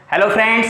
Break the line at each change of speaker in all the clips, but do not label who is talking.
Hello friends,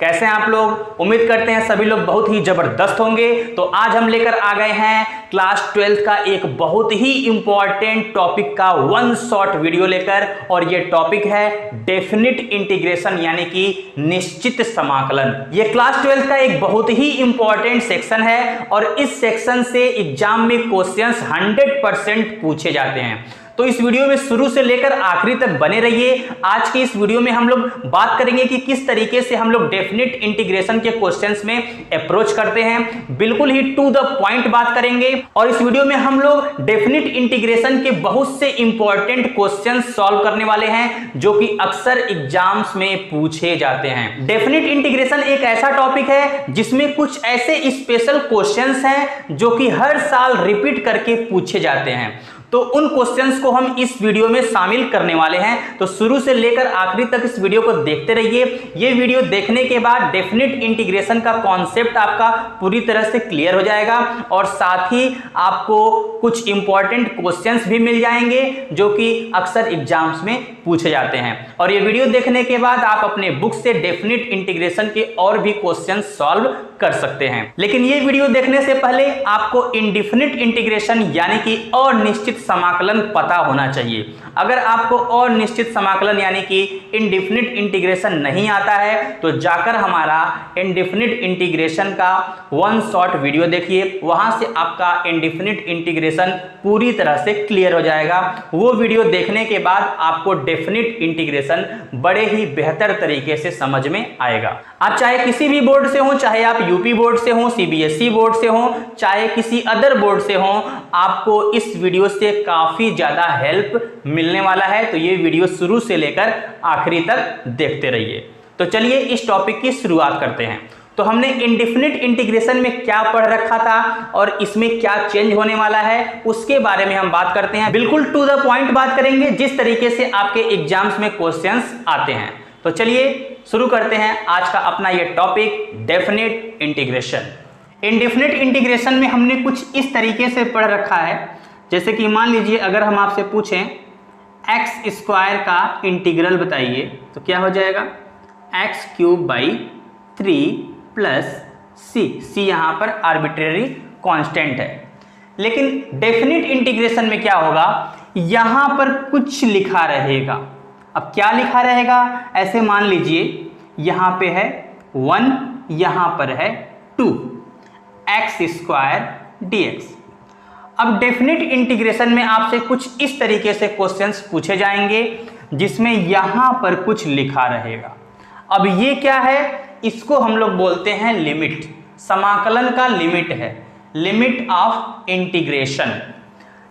कैसे हैं आप लोग। उम्मीद करते हैं सभी लोग बहुत ही जबरदस्त होंगे। तो आज हम लेकर आ गए हैं क्लास 12 का एक बहुत ही इंपॉर्टेंट टॉपिक का वन शॉट वीडियो लेकर, और ये टॉपिक है डेफिनिट इंटीग्रेशन यानी कि निश्चित समाकलन। ये क्लास 12 का एक बहुत ही इंपॉर्टेंट सेक्शन है और इस सेक्शन से एग्जाम में क्वेश्चंस 100% पूछे जाते हैं। तो इस वीडियो में शुरू से लेकर आखिरी तक बने रहिए। आज के इस वीडियो में हम लोग बात करेंगे कि किस तरीके से हम लोग डेफिनिट इंटीग्रेशन के क्वेश्चंस में अप्रोच करते हैं। बिल्कुल ही टू द पॉइंट बात करेंगे और इस वीडियो में हम लोग डेफिनिट इंटीग्रेशन के बहुत से इंपॉर्टेंट क्वेश्चंस सॉल्व करने वाले हैं जो कि अक्सर एग्जाम्स में पूछे जाते हैं। डेफिनिट इंटीग्रेशन एक ऐसा टॉपिक है जिसमें कुछ ऐसे स्पेशल क्वेश्चंस हैं जो कि हर साल रिपीट करके पूछे जाते हैं। तो उन क्वेश्चंस को हम इस वीडियो में शामिल करने वाले हैं। तो शुरू से लेकर आखिरी तक इस वीडियो को देखते रहिए। ये वीडियो देखने के बाद डेफिनिट इंटीग्रेशन का कॉन्सेप्ट आपका पूरी तरह से क्लियर हो जाएगा और साथ ही आपको कुछ इंपॉर्टेंट क्वेश्चंस भी मिल जाएंगे जो कि अक्सर एग्जाम्स में पूछे जाते हैं। और ये वीडियो देखने के बाद आप अपने बुक से डेफिनिट इंटीग्रेशन के और भी क्वेश्चन सॉल्व कर सकते हैं। लेकिन ये वीडियो देखने से पहले आपको इंडेफिनिट इंटीग्रेशन यानी कि अनिश्चित समाकलन पता होना चाहिए। अगर आपको अनिश्चित समाकलन यानी कि इंडेफिनिट इंटीग्रेशन नहीं आता है तो जाकर हमारा इंडेफिनिट इंटीग्रेशन का वन शॉट वीडियो देखिए। वहां से आपका इंडेफिनिट इंटीग्रेशन पूरी तरह से क्लियर हो जाएगा। वो वीडियो देखने के बाद आपको डेफिनिट इंटीग्रेशन बड़े ही बेहतर तरीके से समझ में आएगा। आप चाहे किसी भी बोर्ड से हो, चाहे आप यूपी बोर्ड से हो, सीबीएसई बोर्ड से हो, चाहे किसी अदर बोर्ड से हो, आपको इस वीडियो से काफी ज्यादा हेल्प मिलने वाला है। तो ये वीडियो शुरू से लेकर आखिरी तक देखते रहिए। तो चलिए इस टॉपिक की शुरुआत करते हैं। तो हमने इंडेफिनिट इंटीग्रेशन में क्या पढ़ रखा था और इसमें क्या चेंज होने वाला है उसके बारे में हम बात करते हैं। बिल्कुल टू द पॉइंट बात करेंगे जिस तरीके से आपके एग्जाम्स में क्वेश्चंस आते हैं। तो चलिए शुरू करते हैं आज का अपना ये topic definite integration. Indefinite integration में हमने कुछ इस तरीके से पढ़ रखा है, जैसे कि मान लीजिए अगर हम आपसे पूछें एक्स स्क्वायर का इंटीग्रल बताइए तो क्या हो जाएगा, एक्स क्यूब बाई 3 प्लस सी यहाँ पर आर्बिट्रेरी कांस्टेंट है। लेकिन डेफिनिट इंटीग्रेशन में क्या होगा, यहाँ पर कुछ लिखा रहेगा। अब क्या लिखा रहेगा, ऐसे मान लीजिए यहाँ पे है 1, यहाँ पर है 2 एक्स स्क्वायर dx। अब डेफिनिट इंटीग्रेशन में आपसे कुछ इस तरीके से क्वेश्चंस पूछे जाएंगे जिसमें यहाँ पर कुछ लिखा रहेगा। अब ये क्या है, इसको हम लोग बोलते हैं लिमिट। समाकलन का लिमिट है, लिमिट ऑफ इंटीग्रेशन,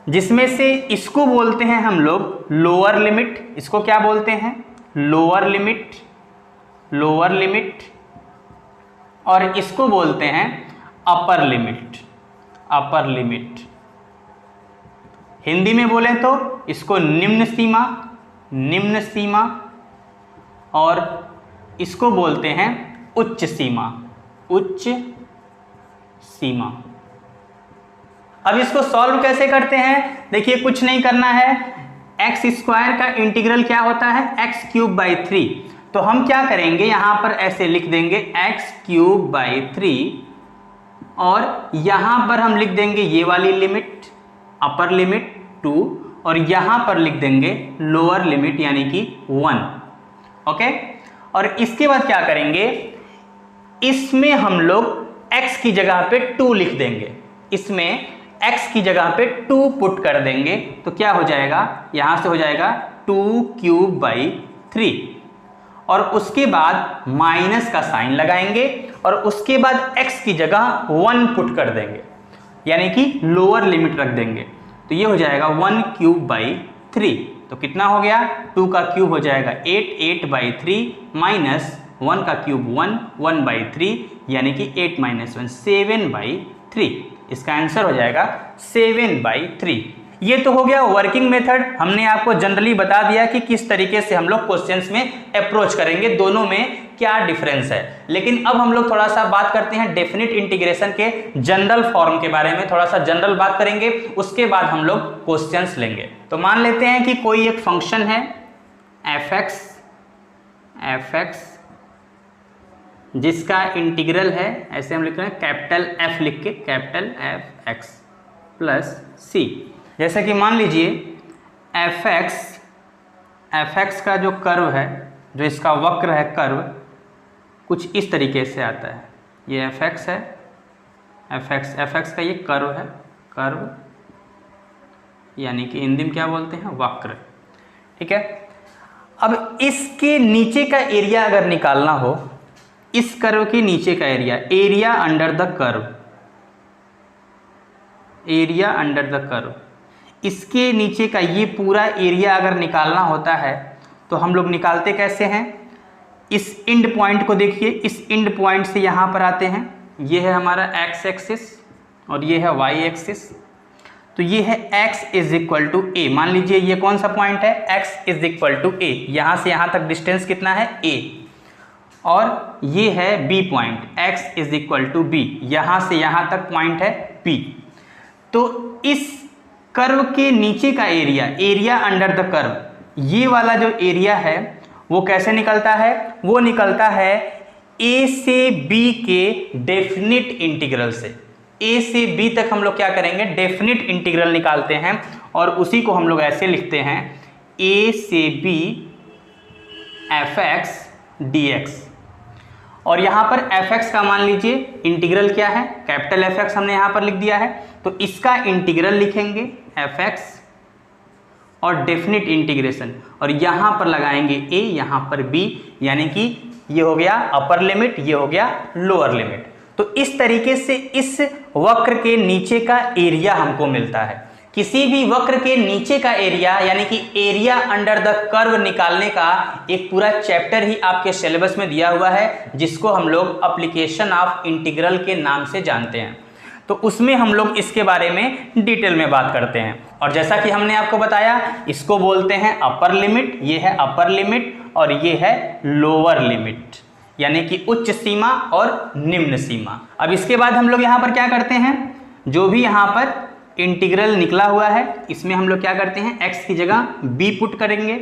जिसमें से इसको बोलते हैं हम लोग लोअर लिमिट। इसको क्या बोलते हैं, लोअर लिमिट, लोअर लिमिट। और इसको बोलते हैं upper limit, upper limit. Hindi में बोले तो इसको निम्न सीमा, निम्न सीमा। और इसको बोलते हैं उच्च सीमा, उच्च सीमा। अब इसको सॉल्व कैसे करते हैं, देखिए कुछ नहीं करना है। एक्स स्क्वायर का इंटीग्रल क्या होता है, एक्स क्यूब बाई 3। तो हम क्या करेंगे, यहां पर ऐसे लिख देंगे एक्स क्यूब बाई 3 और यहां पर हम लिख देंगे ये वाली लिमिट अपर लिमिट 2 और यहां पर लिख देंगे लोअर लिमिट यानी कि 1। ओके, और इसके बाद क्या करेंगे, इसमें हम लोग x की जगह पे 2 लिख देंगे। इसमें x की जगह पे 2 पुट कर देंगे तो क्या हो जाएगा, यहां से हो जाएगा 2 क्यूब बाई 3 और उसके बाद माइनस का साइन लगाएंगे और उसके बाद x की जगह 1 पुट कर देंगे यानी कि लोअर लिमिट रख देंगे। तो ये हो जाएगा 1 क्यूब बाई 3। तो कितना हो गया, 2 का क्यूब हो जाएगा 8, 8 बाई 3 माइनस 1 का क्यूब 1, 1 बाई 3 यानी कि 8 माइनस 1 7 बाई 3। इसका आंसर हो जाएगा 7 बाई 3। ये तो हो गया वर्किंग मेथड। हमने आपको जनरली बता दिया कि किस तरीके से हम लोग क्वेश्चंस में अप्रोच करेंगे, दोनों में क्या डिफरेंस है। लेकिन अब हम लोग थोड़ा सा बात करते हैं डेफिनिट इंटीग्रेशन के जनरल फॉर्म के बारे में, थोड़ा सा जनरल बात करेंगे, उसके बाद हम लोग क्वेश्चंस लेंगे। तो मान लेते हैं कि कोई एक फंक्शन है f(x) जिसका इंटीग्रल है, ऐसे हम लिख रहे हैं कैपिटल F लिख के, कैपिटल F x प्लस सी। जैसे कि मान लीजिए एफ एक्स का जो कर्व है, जो इसका वक्र है कर्व, कुछ इस तरीके से आता है। ये एफ एक्स है, एफ एक्स का ये कर्व है, कर्व यानी कि हिंदी में क्या बोलते हैं, वक्र। ठीक है, अब इसके नीचे का एरिया अगर निकालना हो, इस कर्व के नीचे का area, area under the curve, area under the curve, इसके नीचे का ये पूरा एरिया अगर निकालना होता है तो हम लोग निकालते कैसे हैं? इस इंड पॉइंट को देखिए, इस इंड पॉइंट से यहाँ पर आते हैं, ये है हमारा एक्स एक्सिस और ये है वाई एक्सिस। तो ये है x इज इक्वल टू ए, मान लीजिए ये कौन सा पॉइंट है, x इज इक्वल टू ए, यहाँ से यहाँ तक डिस्टेंस कितना है a, और ये है b point, x is equal to b, यहाँ से यहाँ तक पॉइंट है p। तो इस कर्व के नीचे का area, area under the curve, ये वाला जो एरिया है वो कैसे निकलता है? वो निकलता है a से b के डेफिनिट इंटीग्रल से। a से b तक हम लोग क्या करेंगे, डेफिनिट इंटीग्रल निकालते हैं और उसी को हम लोग ऐसे लिखते हैं a से b fx dx। और यहाँ पर fx का मान लीजिए इंटीग्रल क्या है, कैपिटल fx हमने यहाँ पर लिख दिया है, तो इसका इंटीग्रल लिखेंगे fx और डेफिनिट इंटीग्रेशन, और यहाँ पर लगाएंगे a, यहाँ पर b, यानी कि ये हो गया अपर लिमिट, ये हो गया लोअर लिमिट। तो इस तरीके से इस वक्र के नीचे का एरिया हमको मिलता है। किसी भी वक्र के नीचे का एरिया यानी कि एरिया अंडर द कर्व निकालने का एक पूरा चैप्टर ही आपके सिलेबस में दिया हुआ है, जिसको हम लोग एप्लीकेशन ऑफ इंटीग्रल के नाम से जानते हैं। तो उसमें हम लोग इसके बारे में डिटेल में बात करते हैं। और जैसा कि हमने आपको बताया, इसको बोलते हैं अपर लिमिट, ये है अपर लिमिट और ये है लोअर लिमिट, यानी कि उच्च सीमा और निम्न सीमा। अब इसके बाद हम लोग यहाँ पर क्या करते हैं, जो भी यहाँ पर इंटीग्रल निकला हुआ है इसमें हम लोग क्या करते हैं, x की जगह b पुट करेंगे,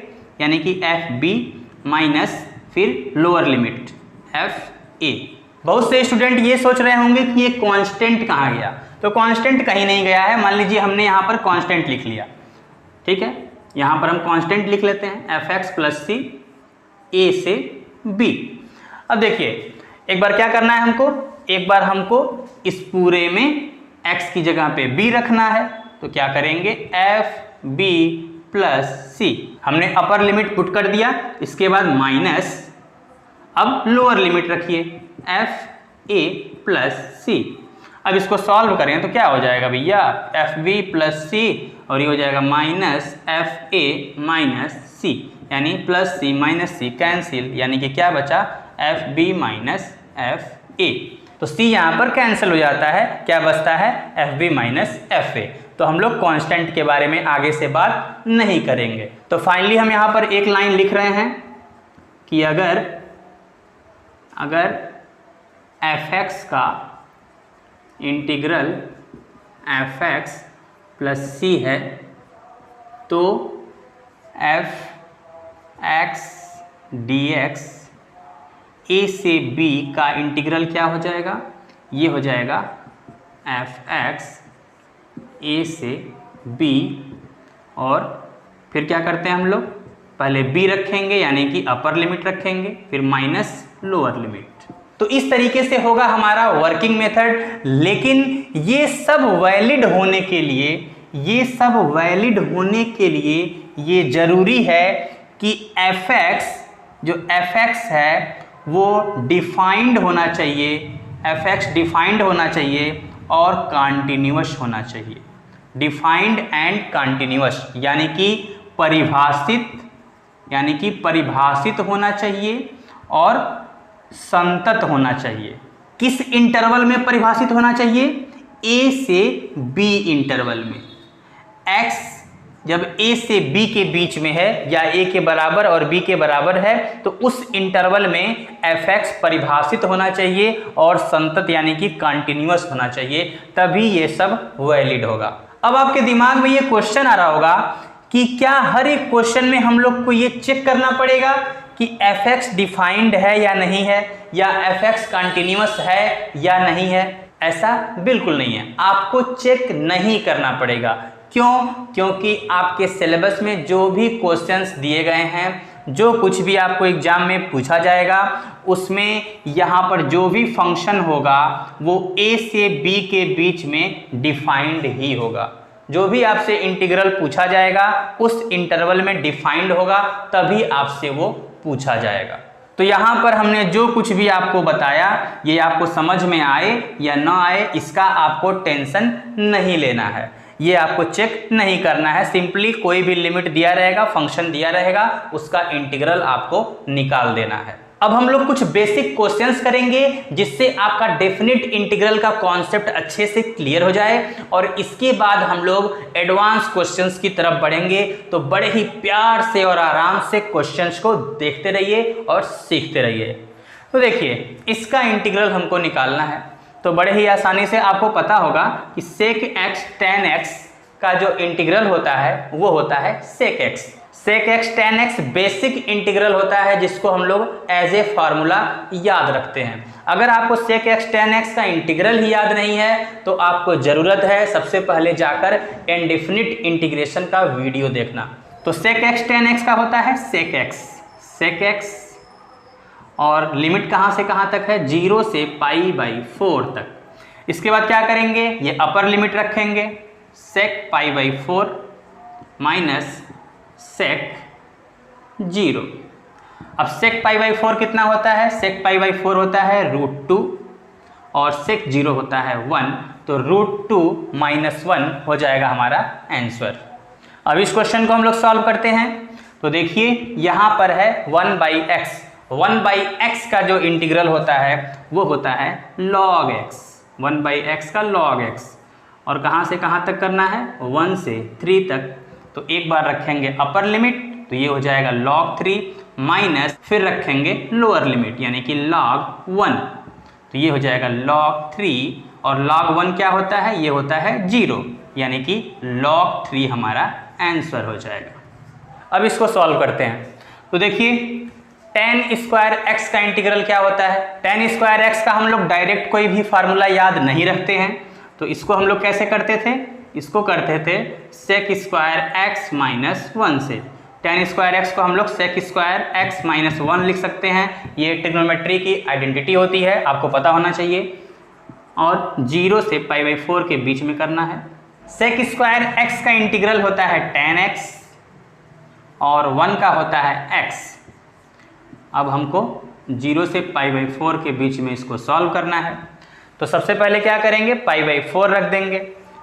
यानी कि एफ बी माइनस फिर लोअर लिमिट एफ ए। बहुत से स्टूडेंट ये सोच रहे होंगे कि ये कांस्टेंट कहाँ गया, तो कांस्टेंट कहीं नहीं गया है। मान लीजिए हमने यहाँ पर कांस्टेंट लिख लिया, ठीक है, यहाँ पर हम कांस्टेंट लिख लेते हैं एफ एक्स प्लस सी ए से b। अब देखिए एक बार क्या करना है हमको, एक बार हमको इस पूरे में x की जगह पे b रखना है, तो क्या करेंगे एफ बी प्लस सी, हमने अपर लिमिट पुट कर दिया, इसके बाद माइनस, अब लोअर लिमिट रखिए एफ ए प्लस सी। अब इसको सॉल्व करें तो क्या हो जाएगा भैया, एफ बी प्लस सी और ये हो जाएगा minus F A minus C, यानी plus C minus C cancel, यानी कि क्या बचा F B minus F A. तो c यहाँ पर कैंसिल हो जाता है, क्या बचता है F B minus F A. तो हम लोग कांस्टेंट के बारे में आगे से बात नहीं करेंगे। तो फाइनली हम यहाँ पर एक लाइन लिख रहे हैं कि अगर एफ एक्स का इंटीग्रल एफ एक्स प्लस सी है तो एफ एक्स डी एक्स ए से b का इंटीग्रल क्या हो जाएगा, ये हो जाएगा एफ एक्स ए से b, और फिर क्या करते हैं हम लोग, पहले b रखेंगे यानी कि अपर लिमिट रखेंगे, फिर माइनस लोअर लिमिट। तो इस तरीके से होगा हमारा वर्किंग मेथड। लेकिन ये सब वैलिड होने के लिए, ये सब वैलिड होने के लिए ये जरूरी है कि एफ एक्स, जो एफ एक्स है वो डिफाइंड होना चाहिए, एफ एक्स डिफाइंड होना चाहिए और कॉन्टिन्यूअस होना चाहिए। डिफाइंड एंड कॉन्टिन्यूअस यानी कि परिभाषित होना चाहिए और संतत होना चाहिए। किस इंटरवल में परिभाषित होना चाहिए, a से b इंटरवल में। x जब a से b के बीच में है या a के बराबर और b के बराबर है तो उस इंटरवल में fx परिभाषित होना चाहिए और संतत यानी कि कंटिन्यूअस होना चाहिए, तभी ये सब वैलिड होगा। अब आपके दिमाग में ये क्वेश्चन आ रहा होगा कि क्या हर एक क्वेश्चन में हम लोग को ये चेक करना पड़ेगा कि fx डिफाइंड है या नहीं है, या fx कंटिन्यूअस है या नहीं है। ऐसा बिल्कुल नहीं है, आपको चेक नहीं करना पड़ेगा। क्यों? क्योंकि आपके सिलेबस में जो भी क्वेश्चंस दिए गए हैं, जो कुछ भी आपको एग्जाम में पूछा जाएगा, उसमें यहाँ पर जो भी फंक्शन होगा वो a से b के बीच में डिफाइंड ही होगा। जो भी आपसे इंटीग्रल पूछा जाएगा उस इंटरवल में डिफाइंड होगा, तभी आपसे वो पूछा जाएगा। तो यहाँ पर हमने जो कुछ भी आपको बताया, ये आपको समझ में आए या ना आए, इसका आपको टेंशन नहीं लेना है, ये आपको चेक नहीं करना है। सिंपली कोई भी लिमिट दिया रहेगा, फंक्शन दिया रहेगा, उसका इंटीग्रल आपको निकाल देना है। अब हम लोग कुछ बेसिक क्वेश्चंस करेंगे जिससे आपका डेफिनेट इंटीग्रल का कॉन्सेप्ट अच्छे से क्लियर हो जाए, और इसके बाद हम लोग एडवांस क्वेश्चंस की तरफ बढ़ेंगे। तो बड़े ही प्यार से और आराम से क्वेश्चंस को देखते रहिए और सीखते रहिए। तो देखिए, इसका इंटीग्रल हमको निकालना है, तो बड़े ही आसानी से आपको पता होगा कि sec x tan x का जो इंटीग्रल होता है वो होता है sec x। sec x tan x basic integral होता है जिसको हम लोग एज ए फार्मूला याद रखते हैं। अगर आपको sec x tan x का इंटीग्रल ही याद नहीं है तो आपको ज़रूरत है सबसे पहले जाकर इंडेफिनिट इंटीग्रेशन का वीडियो देखना। तो sec x tan x का होता है sec x, और लिमिट कहाँ से कहाँ तक है, 0 से π/4 तक। इसके बाद क्या करेंगे, ये अपर लिमिट रखेंगे, sec π/4 माइनस sec 0। अब sec π/4 कितना होता है, sec π/4 होता है √2 और sec 0 होता है 1, तो √2 - 1 हो जाएगा हमारा आंसर। अब इस क्वेश्चन को हम लोग सॉल्व करते हैं। तो देखिए यहाँ पर है 1/x, 1/x का जो इंटीग्रल होता है वो होता है log x, 1/x का log x, और कहाँ से कहाँ तक करना है, 1 से 3 तक। तो एक बार रखेंगे अपर लिमिट, तो ये हो जाएगा log 3 माइनस, फिर रखेंगे लोअर लिमिट यानी कि log 1, तो ये हो जाएगा log 3, और log 1 क्या होता है, ये होता है 0, यानी कि log 3 हमारा आंसर हो जाएगा। अब इसको सॉल्व करते हैं। तो देखिए tan स्क्वायर x का इंटीग्रल क्या होता है, tan स्क्वायर x का हम लोग डायरेक्ट कोई भी फार्मूला याद नहीं रखते हैं, तो इसको हम लोग कैसे करते थे, इसको करते थे sec स्क्वायर x माइनस 1 से। tan स्क्वायर x को हम लोग sec स्क्वायर x माइनस 1 लिख सकते हैं, ये ट्रिग्नोमेट्री की आइडेंटिटी होती है, आपको पता होना चाहिए। और 0 से π/4 के बीच में करना है। sec स्क्वायर x का इंटीग्रल होता है tan x, और 1 का होता है x। अब हमको 0 से π/4 के बीच में इसको सॉल्व करना है। तो सबसे पहले क्या करेंगे, π/4 रख देंगे,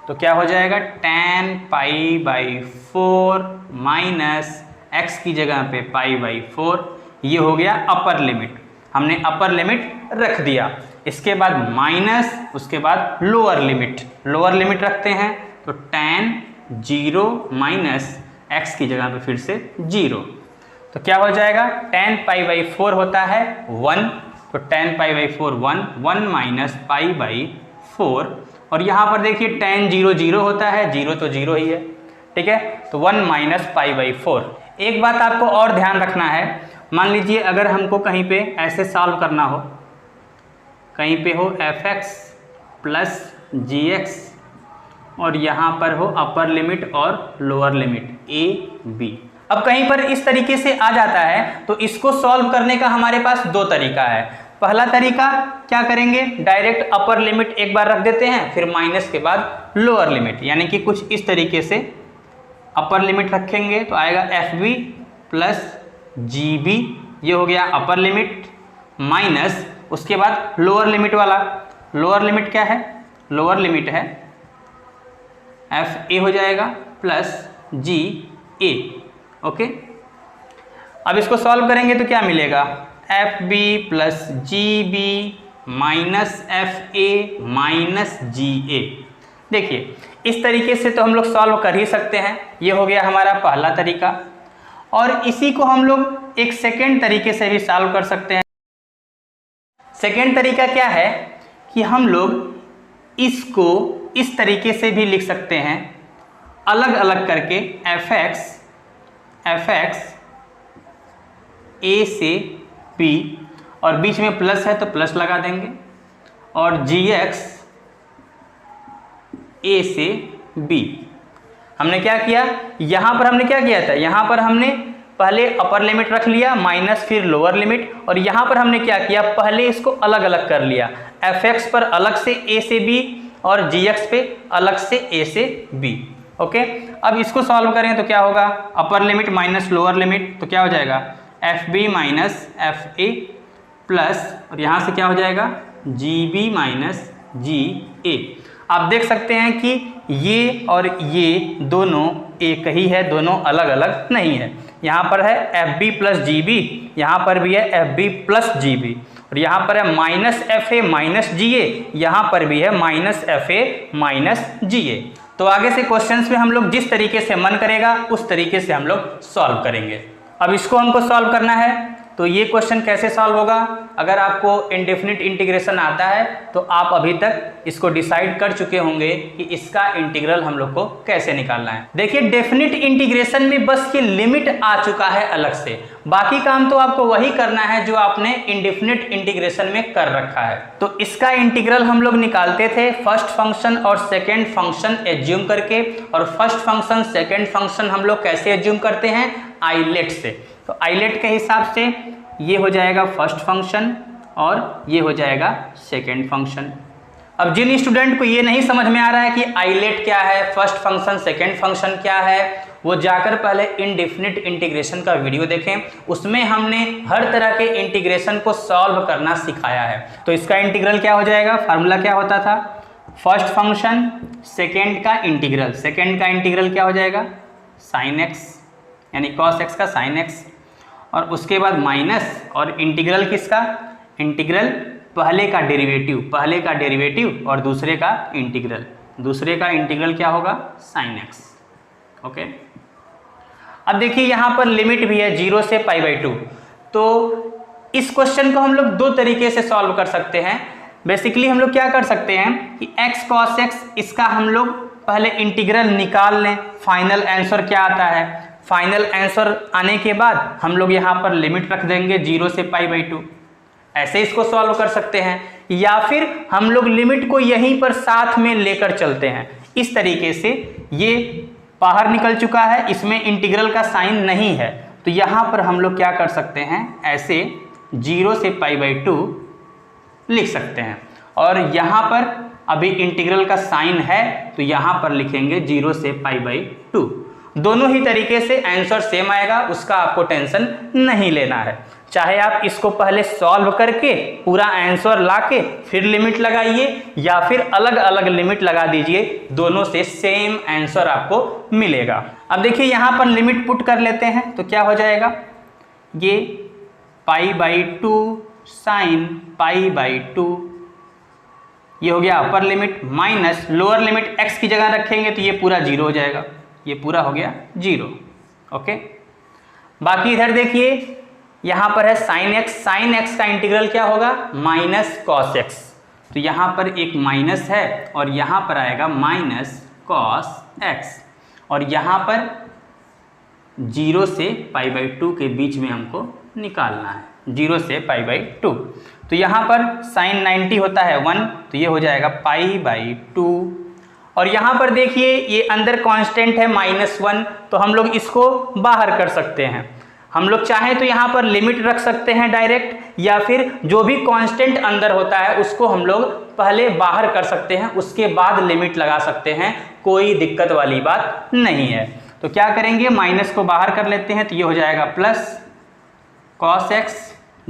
तो क्या हो जाएगा tan π/4 माइनस x की जगह पे π/4, ये हो गया अपर लिमिट, हमने अपर लिमिट रख दिया। इसके बाद माइनस, उसके बाद लोअर लिमिट रखते हैं, तो tan 0 माइनस x की जगह पे फिर से 0, तो क्या हो जाएगा tan π/4 होता है 1, तो tan π/4 1 माइनस π/4, और यहाँ पर देखिए tan 0 0 होता है, 0 तो 0 ही है, ठीक है, तो 1 माइनस π/4। एक बात आपको और ध्यान रखना है, मान लीजिए अगर हमको कहीं पे ऐसे सॉल्व करना हो, कहीं पे हो fx प्लस gx और यहाँ पर हो अपर लिमिट और लोअर लिमिट a b। अब कहीं पर इस तरीके से आ जाता है तो इसको सॉल्व करने का हमारे पास दो तरीका है। पहला तरीका क्या करेंगे, डायरेक्ट अपर लिमिट एक बार रख देते हैं, फिर माइनस के बाद लोअर लिमिट, यानी कि कुछ इस तरीके से अपर लिमिट रखेंगे तो आएगा fb प्लस gb, ये हो गया अपर लिमिट, माइनस उसके बाद लोअर लिमिट वाला, लोअर लिमिट क्या है, लोअर लिमिट है fa हो जाएगा प्लस ga। ओके, अब इसको सॉल्व करेंगे तो क्या मिलेगा, fb plus gb minus fa minus ga। देखिए इस तरीके से तो हम लोग सॉल्व कर ही सकते हैं, ये हो गया हमारा पहला तरीका। और इसी को हम लोग एक सेकेंड तरीके से भी सॉल्व कर सकते हैं। सेकेंड तरीका क्या है कि हम लोग इसको इस तरीके से भी लिख सकते हैं, अलग अलग करके fx ए से बी, और बीच में प्लस है तो प्लस लगा देंगे, और gx ए से बी। हमने क्या किया, यहाँ पर हमने क्या किया था, यहाँ पर हमने पहले अपर लिमिट रख लिया माइनस फिर लोअर लिमिट, और यहाँ पर हमने क्या किया, पहले इसको अलग अलग कर लिया, fx पर अलग से a से b और gx पे अलग से a से b। ओके, अब इसको सॉल्व करें तो क्या होगा, upper limit minus lower limit, तो क्या हो जाएगा fb माइनस fa प्लस, और यहाँ से क्या हो जाएगा gb माइनस ga। आप देख सकते हैं कि ये और ये दोनों एक ही है, दोनों अलग अलग नहीं है। यहाँ पर है fb प्लस gb, यहाँ पर भी है fb प्लस gb, और यहाँ पर है माइनस fa माइनस ga, यहाँ पर भी है माइनस fa माइनस ga। तो आगे से क्वेश्चंस में हम लोग जिस तरीके से मन करेगा उस तरीके से हम लोग सॉल्व करेंगे। अब इसको हमको सॉल्व करना है, तो ये क्वेश्चन कैसे सॉल्व होगा, अगर आपको इंडेफिनिट इंटीग्रेशन आता है तो आप अभी तक इसको डिसाइड कर चुके होंगे कि इसका इंटीग्रल हम लोग को कैसे निकालना है। देखिए डेफिनिट इंटीग्रेशन में बस ये लिमिट आ चुका है अलग से, बाकी काम तो आपको वही करना है जो आपने इंडेफिनिट इंटीग्रेशन में कर रखा है। तो इसका इंटीग्रल हम लोग निकालते थे फर्स्ट फंक्शन और सेकेंड फंक्शन एज्यूम करके, और फर्स्ट फंक्शन सेकेंड फंक्शन हम लोग कैसे एज्यूम करते हैं, आइलेट से। तो आइलेट के हिसाब से ये हो जाएगा फर्स्ट फंक्शन और ये हो जाएगा सेकेंड फंक्शन। अब जिन स्टूडेंट को ये नहीं समझ में आ रहा है कि आइलेट क्या है, फर्स्ट फंक्शन सेकेंड फंक्शन क्या है, वो जाकर पहले इनडेफिनिट इंटीग्रेशन का वीडियो देखें, उसमें हमने हर तरह के इंटीग्रेशन को सॉल्व करना सिखाया है। तो इसका इंटीग्रल क्या हो जाएगा, फार्मूला क्या होता था, फर्स्ट फंक्शन सेकेंड का इंटीग्रल, सेकेंड का इंटीग्रल क्या हो जाएगा साइन एक्स यानी कॉस एक्स का साइन एक्स, और उसके बाद माइनस, और इंटीग्रल किसका, इंटीग्रल पहले का डेरिवेटिव, पहले का डेरिवेटिव और दूसरे का इंटीग्रल, दूसरे का इंटीग्रल क्या होगा साइन एक्स। ओके, अब देखिए यहाँ पर लिमिट भी है 0 से π/2, तो इस क्वेश्चन को हम लोग दो तरीके से सॉल्व कर सकते हैं। बेसिकली हम लोग क्या कर सकते हैं कि x cos x, इसका हम लोग पहले इंटीग्रल निकाल लें, फाइनल आंसर क्या आता है, फाइनल आंसर आने के बाद हम लोग यहाँ पर लिमिट रख देंगे 0 से π/2, ऐसे इसको सॉल्व कर सकते हैं, या फिर हम लोग लिमिट को यहीं पर साथ में लेकर चलते हैं। इस तरीके से ये बाहर निकल चुका है, इसमें इंटीग्रल का साइन नहीं है, तो यहाँ पर हम लोग क्या कर सकते हैं, ऐसे 0 से π/2 लिख सकते हैं, और यहाँ पर अभी इंटीग्रल का साइन है तो यहाँ पर लिखेंगे 0 से π/2। दोनों ही तरीके से आंसर सेम आएगा, उसका आपको टेंशन नहीं लेना है। चाहे आप इसको पहले सॉल्व करके पूरा आंसर लाके फिर लिमिट लगाइए, या फिर अलग अलग लिमिट लगा दीजिए, दोनों से सेम आंसर आपको मिलेगा। अब देखिए यहाँ पर लिमिट पुट कर लेते हैं, तो क्या हो जाएगा, ये π/2 साइन π/2, ये हो गया upper limit, minus lower limit x की जगह रखेंगे तो ये पूरा 0 हो जाएगा, ये पूरा हो गया 0। ओके, बाकी इधर देखिए यहाँ पर है साइन एक्स, साइन एक्स का इंटीग्रल क्या होगा माइनस कॉस एक्स, तो यहाँ पर एक माइनस है और यहाँ पर आएगा माइनस कॉस एक्स, और यहाँ पर 0 से π/2 के बीच में हमको निकालना है, 0 से π/2। तो यहाँ पर साइन 90 होता है 1, तो ये हो जाएगा π/2, और यहाँ पर देखिए ये अंदर कांस्टेंट है -1, तो हम लोग इसको बाहर कर सकते हैं। हम लोग चाहें तो यहाँ पर लिमिट रख सकते हैं डायरेक्ट, या फिर जो भी कांस्टेंट अंदर होता है उसको हम लोग पहले बाहर कर सकते हैं, उसके बाद लिमिट लगा सकते हैं, कोई दिक्कत वाली बात नहीं है। तो क्या करेंगे, माइनस को बाहर कर लेते हैं, तो ये हो जाएगा प्लस कॉस एक्स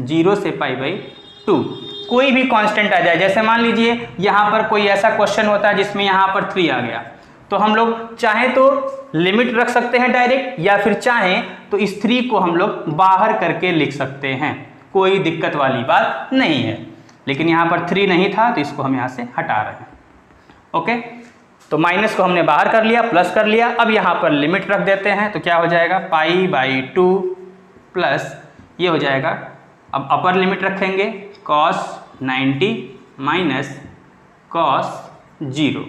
0 से π/2। कोई भी कांस्टेंट आ जाए, जैसे मान लीजिए यहाँ पर कोई ऐसा क्वेश्चन होता है जिसमें यहाँ पर 3 आ गया, तो हम लोग चाहें तो लिमिट रख सकते हैं डायरेक्ट, या फिर चाहें तो इस 3 को हम लोग बाहर करके लिख सकते हैं, कोई दिक्कत वाली बात नहीं है। लेकिन यहाँ पर 3 नहीं था तो इसको हम यहाँ से हटा रहे हैं। ओके, तो माइनस को हमने बाहर कर लिया, प्लस कर लिया। अब यहाँ पर लिमिट रख देते हैं, तो क्या हो जाएगा π/2 प्लस ये हो जाएगा, अब अपर लिमिट रखेंगे cos 90 माइनस cos 0,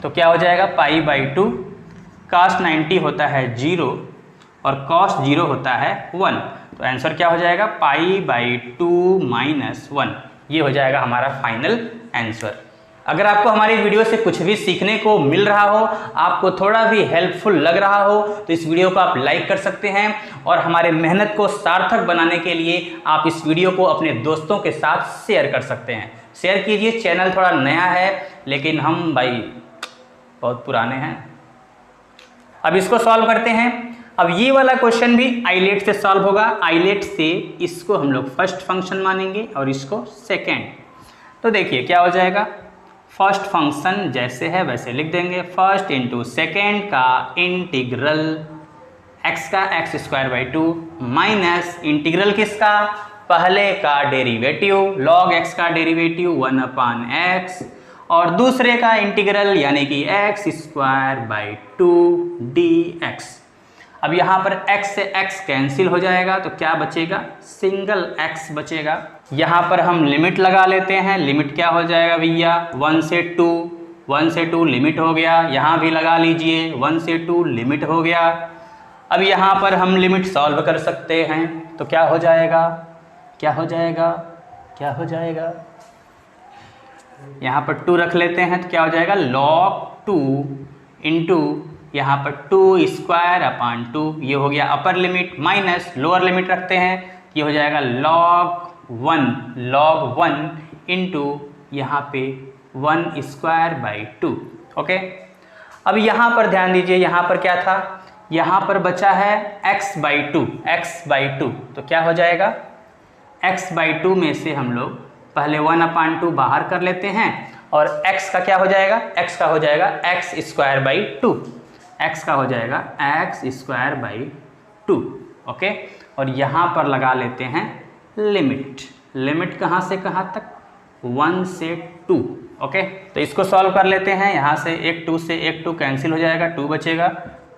तो क्या हो जाएगा π/2, cos 90 होता है 0 और कॉस 0 होता है 1। तो आंसर क्या हो जाएगा, π/2 - 1। ये हो जाएगा हमारा फाइनल आंसर। अगर आपको हमारी वीडियो से कुछ भी सीखने को मिल रहा हो, आपको थोड़ा भी हेल्पफुल लग रहा हो, तो इस वीडियो को आप लाइक कर सकते हैं और हमारे मेहनत को सार्थक बनाने के लिए आप इस वीडियो को अपने दोस्तों के साथ शेयर कर सकते हैं। शेयर कीजिए, चैनल थोड़ा नया है लेकिन हम भाई बहुत पुराने हैं। अब इसको सॉल्व करते हैं। अब ये वाला क्वेश्चन भी आइलेट से सॉल्व होगा। आइलेट से इसको हम लोग फर्स्ट फंक्शन मानेंगे और इसको सेकेंड। तो देखिए क्या हो जाएगा, फर्स्ट फंक्शन जैसे है वैसे लिख देंगे। फर्स्ट इंटू सेकेंड का इंटीग्रल x का x² माइनस इंटीग्रल किसका, पहले का डेरिवेटिव log x का डेरिवेटिव 1/x और दूसरे का इंटीग्रल यानी कि x² dx। अब यहाँ पर x से x कैंसिल हो जाएगा तो क्या बचेगा, सिंगल x बचेगा। यहाँ पर हम लिमिट लगा लेते हैं। लिमिट क्या हो जाएगा भैया, 1 से 2, 1 से 2 लिमिट हो गया। यहाँ भी लगा लीजिए, 1 से 2 लिमिट हो गया। अब यहाँ पर हम लिमिट सॉल्व कर सकते हैं तो क्या हो जाएगा, क्या हो जाएगा, क्या हो जाएगा, यहाँ पर 2 रख लेते हैं तो क्या हो जाएगा, log 2 इंटू यहाँ पर 2² ये हो गया upper limit minus lower limit रखते हैं, ये हो जाएगा log 1 इंटू यहाँ पे 1² ओके। अब यहाँ पर ध्यान दीजिए, यहाँ पर क्या था, यहाँ पर बचा है x/2 तो क्या हो जाएगा, x/2 में से हम लोग पहले 1/2 बाहर कर लेते हैं और x का क्या हो जाएगा, x का हो जाएगा x²/2, x का हो जाएगा x²/2 ओके। और यहाँ पर लगा लेते हैं लिमिट। लिमिट कहाँ से कहाँ तक, 1 से 2 ओके। तो इसको सॉल्व कर लेते हैं। यहाँ से एक 2 से एक 2 कैंसिल हो जाएगा, 2 बचेगा,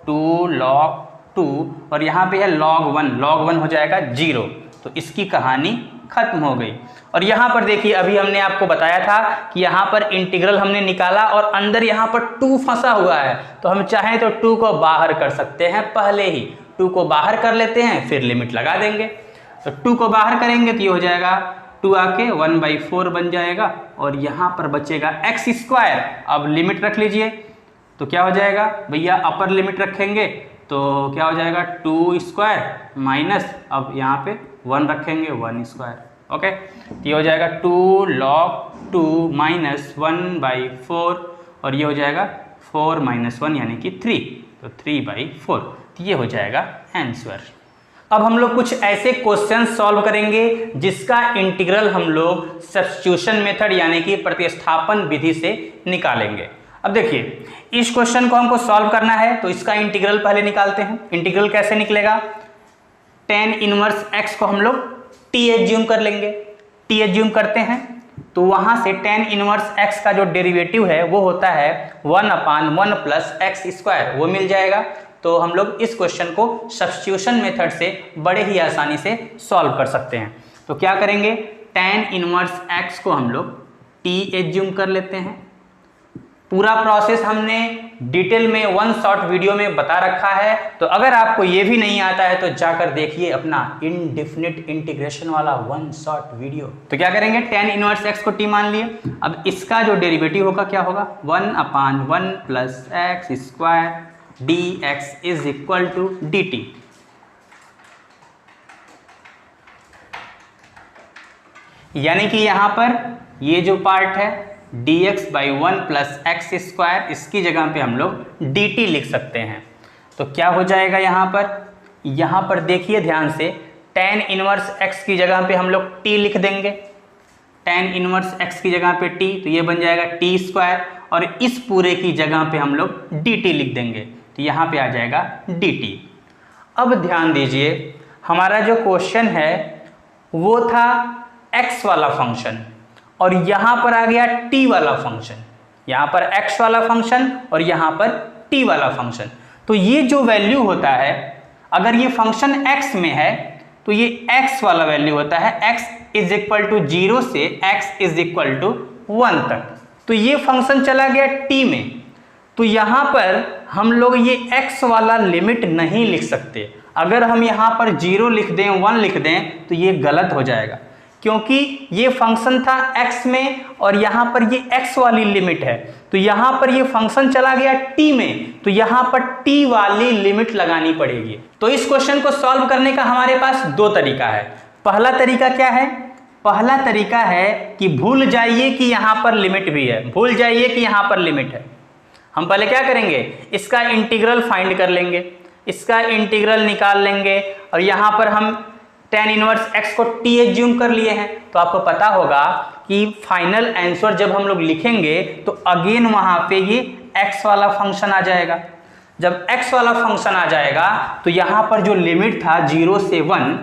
2 log 2 और यहाँ पे है log 1 हो जाएगा 0। तो इसकी कहानी खत्म हो गई। और यहाँ पर देखिए, अभी हमने आपको बताया था कि यहाँ पर इंटीग्रल हमने निकाला और अंदर यहाँ पर 2 फंसा हुआ है, तो हम चाहें तो 2 को बाहर कर सकते हैं। पहले ही 2 को बाहर कर लेते हैं, फिर लिमिट लगा देंगे। तो 2 को बाहर करेंगे तो ये हो जाएगा 2 आके 1/4 बन जाएगा और यहाँ पर बचेगा x²। अब लिमिट रख लीजिए तो क्या हो जाएगा भैया, अपर लिमिट रखेंगे तो क्या हो जाएगा 2² माइनस, अब यहाँ पे 1 रखेंगे 1² ओके। ये हो जाएगा 2 log 2 माइनस 1/4 और ये हो जाएगा 4 - 1 यानी कि 3, तो 3/4। तो ये हो जाएगा आंसर। अब हम लोग कुछ ऐसे क्वेश्चन सॉल्व करेंगे जिसका इंटीग्रल हम लोग सब्स्टिट्यूशन मेथड यानी कि प्रतिस्थापन विधि से निकालेंगे। अब देखिए, इस क्वेश्चन को हमको सॉल्व करना है तो इसका इंटीग्रल पहले निकालते हैं। इंटीग्रल कैसे निकलेगा, tan इनवर्स x को हम लोग t एज्यूम कर लेंगे। t एज्यूम करते हैं तो वहां से tan इनवर्स x का जो डेरिवेटिव है वो होता है 1/1 + x², वो मिल जाएगा। तो हम लोग इस क्वेश्चन को सब्स्टिट्यूशन मेथड से बड़े ही आसानी से सॉल्व कर सकते हैं। तो क्या करेंगे, tan इनवर्स x को हम लोग t एज्यूम कर लेते हैं। पूरा प्रोसेस हमने डिटेल में 1 शॉर्ट वीडियो में बता रखा है, तो अगर आपको ये भी नहीं आता है तो जाकर देखिए अपना इनडेफिनिट इंटीग्रेशन वाला 1 शॉर्ट वीडियो। तो क्या करेंगे, tan इनवर्स x को t मान लिए। अब इसका जो डेरिवेटिव होगा क्या होगा, 1/1 + x² dx = dt। यानी कि यहाँ पर ये जो पार्ट है dx/1 + x², इसकी जगह पे हम लोग dt लिख सकते हैं। तो क्या हो जाएगा यहाँ पर देखिए ध्यान से, tan इनवर्स x की जगह पे हम लोग t लिख देंगे। tan इनवर्स x की जगह पे t, तो ये बन जाएगा t² और इस पूरे की जगह पे हम लोग dt लिख देंगे, तो यहाँ पे आ जाएगा dt। अब ध्यान दीजिए, हमारा जो क्वेश्चन है वो था x वाला फंक्शन और यहाँ पर आ गया t वाला फंक्शन, यहाँ पर x वाला फंक्शन और यहाँ पर t वाला फंक्शन। तो ये जो वैल्यू होता है, अगर ये फंक्शन x में है तो ये x वाला वैल्यू होता है x = 0 से x = 1 तक। तो ये फंक्शन चला गया t में, तो यहाँ पर हम लोग ये x वाला लिमिट नहीं लिख सकते। अगर हम यहाँ पर 0 लिख दें, 1 लिख दें तो ये गलत हो जाएगा, क्योंकि ये फंक्शन था x में और यहाँ पर ये x वाली लिमिट है। तो यहाँ पर ये फंक्शन चला गया t में, तो यहाँ पर t वाली लिमिट लगानी पड़ेगी। तो इस क्वेश्चन को सॉल्व करने का हमारे पास दो तरीका है। पहला तरीका क्या है? पहला तरीका है कि भूल जाइए कि यहाँ पर लिमिट भी है, भूल जाइए कि यहाँ पर लिमिट है। हम पहले क्या करेंगे, इसका इंटीग्रल फाइंड कर लेंगे, इसका इंटीग्रल निकाल लेंगे और यहाँ पर हम tan इनवर्स x को t एज्यूम कर लिए हैं। तो आपको पता होगा कि फाइनल आंसर जब हम लोग लिखेंगे तो अगेन वहाँ पे ये x वाला फंक्शन आ जाएगा। जब x वाला फंक्शन आ जाएगा तो यहाँ पर जो लिमिट था 0 से 1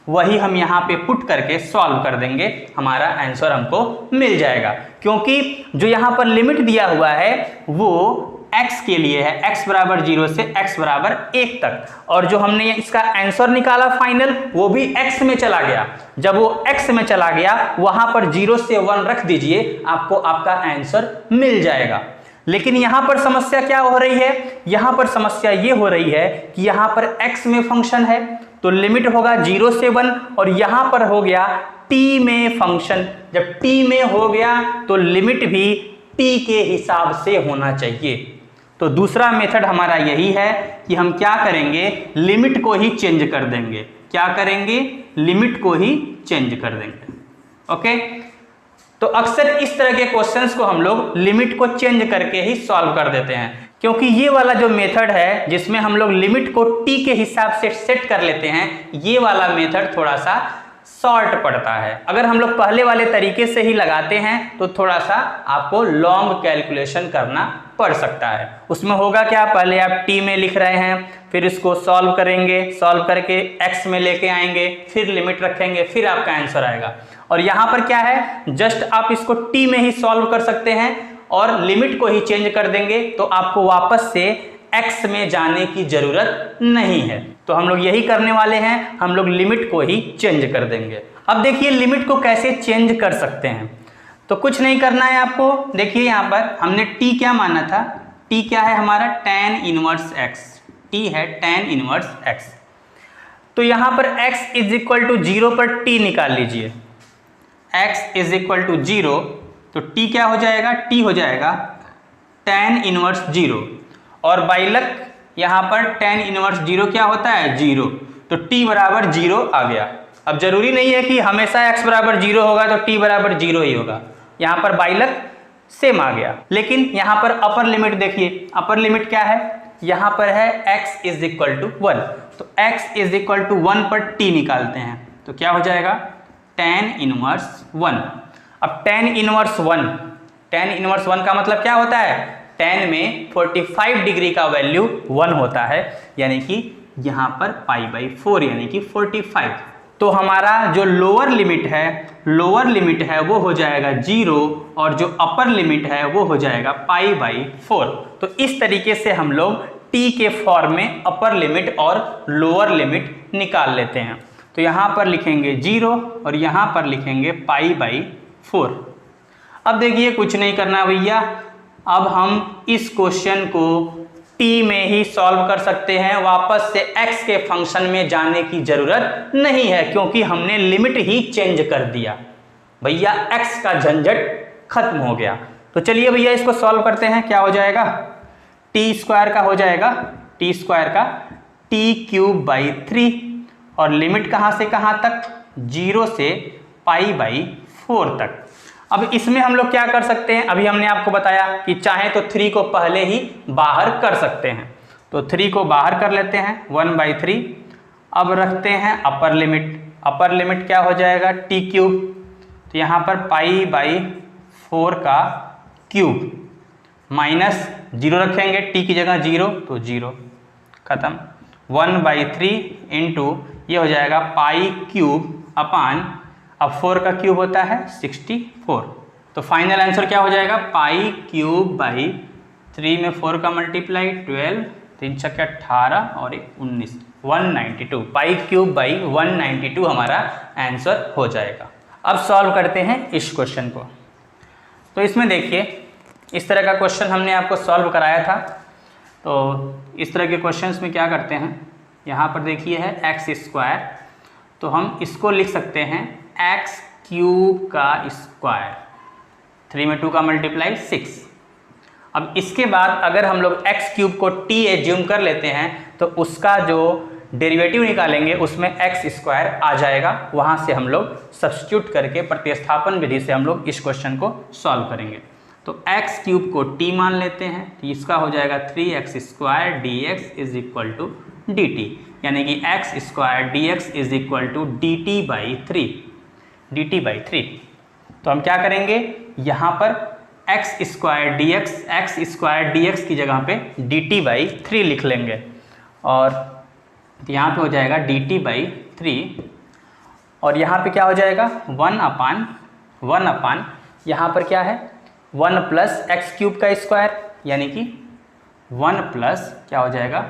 वही हम यहाँ पे पुट करके सॉल्व कर देंगे, हमारा आंसर हमको मिल जाएगा। क्योंकि जो यहाँ पर लिमिट दिया हुआ है वो x के लिए है, x बराबर 0 से x बराबर 1 तक, और जो हमने इसका आंसर निकाला फाइनल वो भी x में चला गया। जब वो x में चला गया वहां पर 0 से 1 रख दीजिए, आपको आपका आंसर मिल जाएगा। लेकिन यहाँ पर समस्या क्या हो रही है? यहाँ पर समस्या ये हो रही है कि यहाँ पर x में फंक्शन है तो लिमिट होगा 0 से 1 और यहाँ पर हो गया t में फंक्शन। जब t में हो गया तो लिमिट भी t के हिसाब से होना चाहिए। तो दूसरा मेथड हमारा यही है कि हम क्या करेंगे, लिमिट को ही चेंज कर देंगे। क्या करेंगे? लिमिट को ही चेंज कर देंगे। ओके, तो अक्सर इस तरह के क्वेश्चंस को हम लोग लिमिट को चेंज करके ही सॉल्व कर देते हैं, क्योंकि ये वाला जो मेथड है जिसमें हम लोग लिमिट को t के हिसाब से सेट कर लेते हैं, ये वाला मेथड थोड़ा सा शॉर्ट पड़ता है। अगर हम लोग पहले वाले तरीके से ही लगाते हैं तो थोड़ा सा आपको लॉन्ग कैलकुलेशन करना पड़ सकता है। उसमें होगा क्या, पहले आप t में लिख रहे हैं, फिर इसको सॉल्व करेंगे, सॉल्व करके x में लेके आएंगे, फिर लिमिट रखेंगे, फिर आपका आंसर आएगा। और यहाँ पर क्या है, जस्ट आप इसको t में ही सॉल्व कर सकते हैं और लिमिट को ही चेंज कर देंगे तो आपको वापस से x में जाने की जरूरत नहीं है। तो हम लोग यही करने वाले हैं, हम लोग लिमिट को ही चेंज कर देंगे। अब देखिए लिमिट को कैसे चेंज कर सकते हैं। तो कुछ नहीं करना है आपको, देखिए यहाँ पर हमने t क्या माना था, t क्या है हमारा tan इनवर्स x, t है tan इनवर्स x। तो यहाँ पर x इज इक्वल टू 0 पर t निकाल लीजिए, x इज इक्वल टू 0 तो t क्या हो जाएगा, t हो जाएगा tan इनवर्स 0 और बाई लक यहाँ पर tan इनवर्स 0 क्या होता है, 0, तो t बराबर 0 आ गया। अब जरूरी नहीं है कि हमेशा x बराबर 0 होगा तो t बराबर 0 ही होगा, यहाँ पर बाई लक सेम आ गया। लेकिन यहाँ पर अपर लिमिट देखिए, अपर लिमिट क्या है, यहाँ पर है x इज इक्वल टू 1, तो x इज इक्वल टू 1 पर t निकालते हैं तो क्या हो जाएगा, tan इनवर्स 1। अब tan इनवर्स 1, tan इनवर्स 1 का मतलब क्या होता है, tan में 45 डिग्री का वैल्यू 1 होता है, यानी कि यहाँ पर π/4 यानी कि 45। तो हमारा जो लोअर लिमिट है वो हो जाएगा 0 और जो अपर लिमिट है वो हो जाएगा π/4। तो इस तरीके से हम लोग t के फॉर्म में अपर लिमिट और लोअर लिमिट निकाल लेते हैं। तो यहाँ पर लिखेंगे 0 और यहाँ पर लिखेंगे π/4। अब देखिए कुछ नहीं करना भैया, अब हम इस क्वेश्चन को t में ही सॉल्व कर सकते हैं, वापस से x के फंक्शन में जाने की जरूरत नहीं है क्योंकि हमने लिमिट ही चेंज कर दिया। भैया x का झंझट खत्म हो गया। तो चलिए भैया इसको सॉल्व करते हैं, क्या हो जाएगा, t स्क्वायर का हो जाएगा, t स्क्वायर का t³ 3 और लिमिट कहाँ से कहाँ तक, 0 से π/4 तक। अब इसमें हम लोग क्या कर सकते हैं, अभी हमने आपको बताया कि चाहे तो 3 को पहले ही बाहर कर सकते हैं, तो 3 को बाहर कर लेते हैं 1/3। अब रखते हैं अपर लिमिट क्या हो जाएगा, t³, तो यहाँ पर π/4 का क्यूब माइनस 0 रखेंगे, t की जगह 0 तो 0 खत्म, 1/3 इंटू ये हो जाएगा π³ अपान, अब 4 का क्यूब होता है 64। तो फाइनल आंसर क्या हो जाएगा, π³ में 4 का मल्टीप्लाई 12, 3 छक्के 18 और 19, 192, π³/192 हमारा आंसर हो जाएगा। अब सॉल्व करते हैं इस क्वेश्चन को। तो इसमें देखिए इस तरह का क्वेश्चन हमने आपको सॉल्व कराया था। तो इस तरह के क्वेश्चंस में क्या करते हैं, यहाँ पर देखिए है एक्स स्क्वायर, तो हम इसको लिख सकते हैं एक्स क्यूब का स्क्वायर, 3 में 2 का मल्टीप्लाई 6। अब इसके बाद अगर हम लोग एक्स क्यूब को टी एज्यूम कर लेते हैं तो उसका जो डेरिवेटिव निकालेंगे उसमें एक्स स्क्वायर आ जाएगा, वहाँ से हम लोग सब्स्टिट्यूट करके प्रतिस्थापन विधि से हम लोग इस क्वेश्चन को सॉल्व करेंगे। तो एक्स क्यूब को टी मान लेते हैं, तो इसका हो जाएगा 3x square D X is equal to D T, यानी कि X square D X is equal to D T by 3। तो हम क्या करेंगे, यहाँ पर एक्स स्क्वायर डी एक्स की जगह पे डी टी बाई 3 लिख लेंगे, और यहाँ पे हो जाएगा डी टी बाई 3, और यहाँ पे क्या हो जाएगा 1 अपान यहाँ पर क्या है 1 प्लस एक्स क्यूब का स्क्वायर, यानी कि 1 प्लस क्या हो जाएगा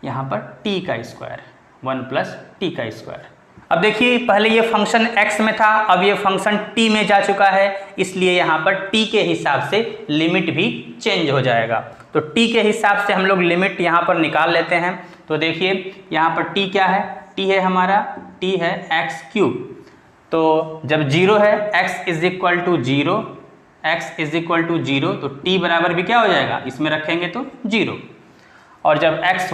यहाँ पर टी का स्क्वायर, 1 प्लस टी का स्क्वायर। अब देखिए पहले ये फंक्शन x में था, अब ये फंक्शन t में जा चुका है, इसलिए यहाँ पर t के हिसाब से लिमिट भी चेंज हो जाएगा। तो t के हिसाब से हम लोग लिमिट यहाँ पर निकाल लेते हैं। तो देखिए यहाँ पर t क्या है, t है हमारा, t है एक्स क्यूब, तो जब 0 है x इज इक्वल टू 0, तो t बराबर भी क्या हो जाएगा, इसमें रखेंगे तो 0, और जब x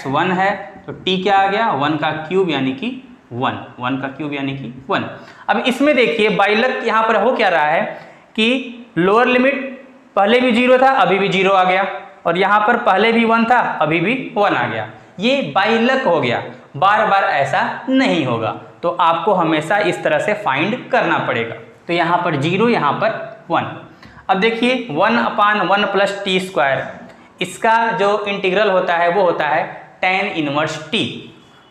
1 है तो t क्या आ गया 1 का क्यूब यानी कि 1। अब इसमें देखिए बाई लक यहाँ पर हो क्या रहा है कि लोअर लिमिट पहले भी 0 था, अभी भी 0 आ गया, और यहाँ पर पहले भी 1 था, अभी भी 1 आ गया। ये बाई लक हो गया, बार बार ऐसा नहीं होगा, तो आपको हमेशा इस तरह से फाइंड करना पड़ेगा। तो यहाँ पर 0, यहाँ पर 1। अब देखिए 1 अपान 1 प्लस टी स्क्वायर, इसका जो इंटीग्रल होता है वो होता है tan इनवर्स t।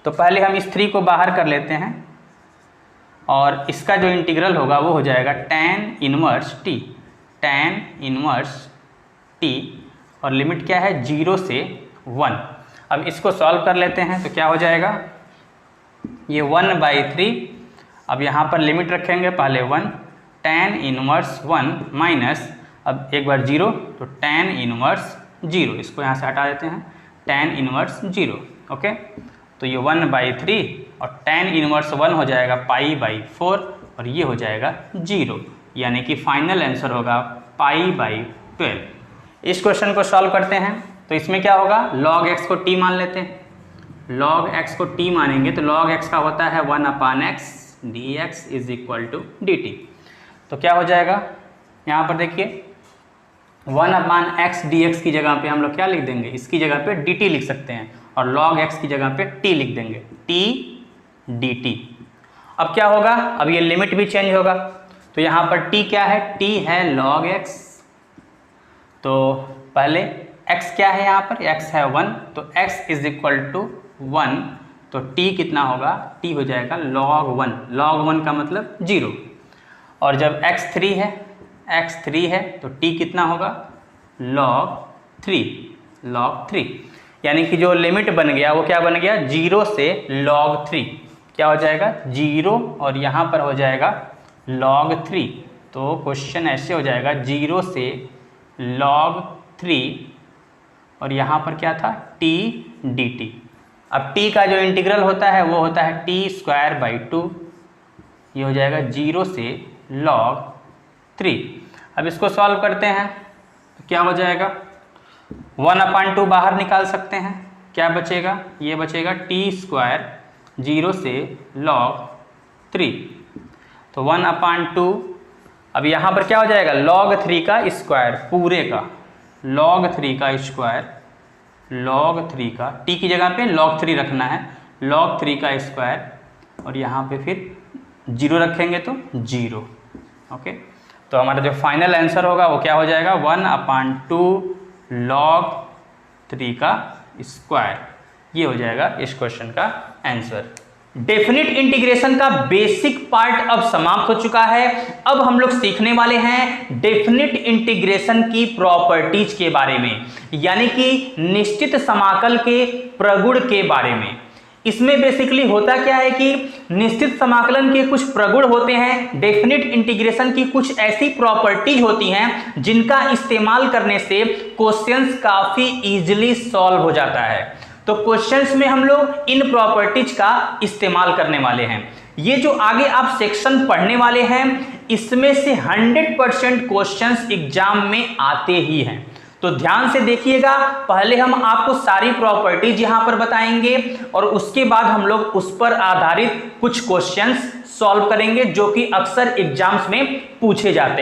तो पहले हम इस 3 को बाहर कर लेते हैं, और इसका जो इंटीग्रल होगा वो हो जाएगा tan इनवर्स t, और लिमिट क्या है 0 से 1। अब इसको सॉल्व कर लेते हैं, तो क्या हो जाएगा ये 1/3, अब यहाँ पर लिमिट रखेंगे पहले 1, tan इनवर्स 1 माइनस, अब एक बार 0, तो tan इनवर्स 0, इसको यहाँ से हटा देते हैं, tan इनवर्स 0। ओके, तो ये 1/3 और tan इनवर्स 1 हो जाएगा π/4, और ये हो जाएगा 0, यानी कि फाइनल आंसर होगा π/12। इस क्वेश्चन को सॉल्व करते हैं, तो इसमें क्या होगा, log x को t मान लेते हैं, log x को t मानेंगे तो log x का होता है 1 upon x dx is equal to dt। तो क्या हो जाएगा, यहाँ पर देखिए 1 अपान x dx की जगह पे हम लोग क्या लिख देंगे, इसकी जगह पे dt लिख सकते हैं, और log x की जगह पे t लिख देंगे, t dt। अब क्या होगा, अब ये लिमिट भी चेंज होगा, तो यहाँ पर t क्या है, t है log x, तो पहले x क्या है, यहाँ पर x है 1, तो x इज इक्वल टू 1, तो t कितना होगा, t हो जाएगा log 1 का मतलब 0, और जब x3 है तो t कितना होगा log 3, यानी कि जो लिमिट बन गया वो क्या बन गया 0 से log 3, क्या हो जाएगा 0, और यहाँ पर हो जाएगा log 3। तो क्वेश्चन ऐसे हो जाएगा 0 से log 3, और यहाँ पर क्या था t dt। अब t का जो इंटीग्रल होता है वो होता है t²/2, ये हो जाएगा 0 से log 3। अब इसको सॉल्व करते हैं, तो क्या हो जाएगा 1/2 बाहर निकाल सकते हैं, क्या बचेगा, ये बचेगा t² 0 से log 3, तो 1/2। अब यहाँ पर क्या हो जाएगा log 3 का स्क्वायर, पूरे का log 3 का स्क्वायर, log 3 का t की जगह पे log 3 रखना है, log 3 का स्क्वायर, और यहाँ पे फिर 0 रखेंगे तो 0। ओके, तो हमारा जो फाइनल आंसर होगा वो क्या हो जाएगा 1/2 log 3 का स्क्वायर, ये हो जाएगा इस क्वेश्चन का आंसर। डेफिनिट इंटीग्रेशन का बेसिक पार्ट अब समाप्त हो चुका है। अब हम लोग सीखने वाले हैं डेफिनिट इंटीग्रेशन की प्रॉपर्टीज के बारे में, यानी कि निश्चित समाकल के प्रगुण के बारे में। इसमें बेसिकली होता क्या है कि निश्चित समाकलन के कुछ प्रगुण होते हैं, डेफिनेट इंटीग्रेशन की कुछ ऐसी प्रॉपर्टीज होती हैं जिनका इस्तेमाल करने से क्वेश्चंस काफी इजीली सॉल्व हो जाता है। तो क्वेश्चंस में हम लोग इन प्रॉपर्टीज का इस्तेमाल करने वाले हैं। ये जो आगे आप सेक्शन पढ़ने वाले हैं इसमें से 100% क्वेश्चंस एग्जाम में आते ही हैं, तो ध्यान से देखिएगा। पहले हम आपको सारी प्रॉपर्टीज यहां पर बताएंगे और उसके बाद हम लोग उस पर आधारित कुछ क्वेश्चंस सॉल्व करेंगे जो कि अक्सर एग्जाम्स में पूछे जाते हैं।